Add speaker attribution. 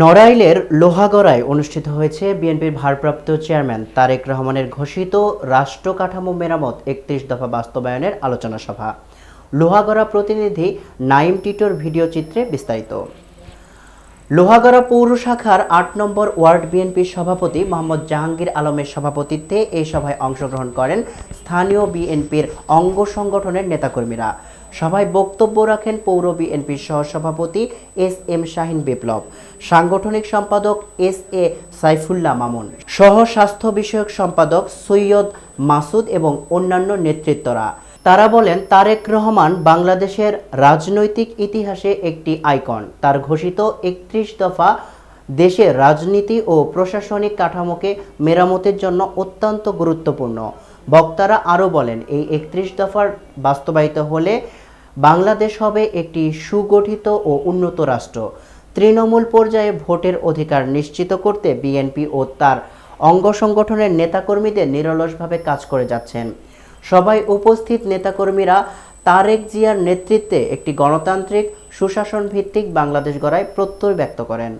Speaker 1: নড়াইলের লোহাগড়ায় অনুষ্ঠিত হয়েছে বিএনপির ভারপ্রাপ্ত চেয়ারম্যান তারেক রহমানের ঘোষিত রাষ্ট্র কাঠামো মেরামত ৩১ দফা বাস্তবায়নের আলোচনা সভা। লোহাগড়া প্রতিনিধি নাইম টিটোর ভিডিও চিত্রে বিস্তারিত। লোহাগড়া পৌর শাখার ৮ নম্বর ওয়ার্ড বিএনপির সভাপতি মোহাম্মদ জাহাঙ্গীর আলমের সভাপতিত্বে এই সভায় অংশগ্রহণ করেন স্থানীয় বিএনপির অঙ্গ সংগঠনের নেতাকর্মীরা। সভায় বক্তব্য রাখেন পৌর বিএনপির সহসভাপতি এস.এম. শাহীন বিপ্লব, সাংগঠনিক সম্পাদক এস.এ. সাইফুল্লাহ মামুন, সহ স্বাস্থ্য বিষয়ক সম্পাদক সৈয়দ মাসুদ এবং অন্যান্য নেতৃত্বরা। তারা বলেন, তারেক রহমান বাংলাদেশের রাজনৈতিক ইতিহাসে একটি আইকন। তার ঘোষিত ৩১ দফা দেশের রাজনীতি ও প্রশাসনিক কাঠামোকে মেরামতের জন্য অত্যন্ত গুরুত্বপূর্ণ। বক্তারা আরও বলেন, এই ৩১ দফার বাস্তবায়িত হলে বাংলাদেশ হবে একটি সুগঠিত ও উন্নত রাষ্ট্র। তৃণমূল পর্যায়ে ভোটের অধিকার নিশ্চিত করতে বিএনপি ও তার অঙ্গ সংগঠনের নেতাকর্মীদের নিরলসভাবে কাজ করে যাচ্ছেন। সভায় উপস্থিত নেতাকর্মীরা তারেক জিয়ার নেতৃত্বে একটি গণতান্ত্রিক সুশাসন ভিত্তিক বাংলাদেশ গড়ায় প্রত্যয় ব্যক্ত করেন।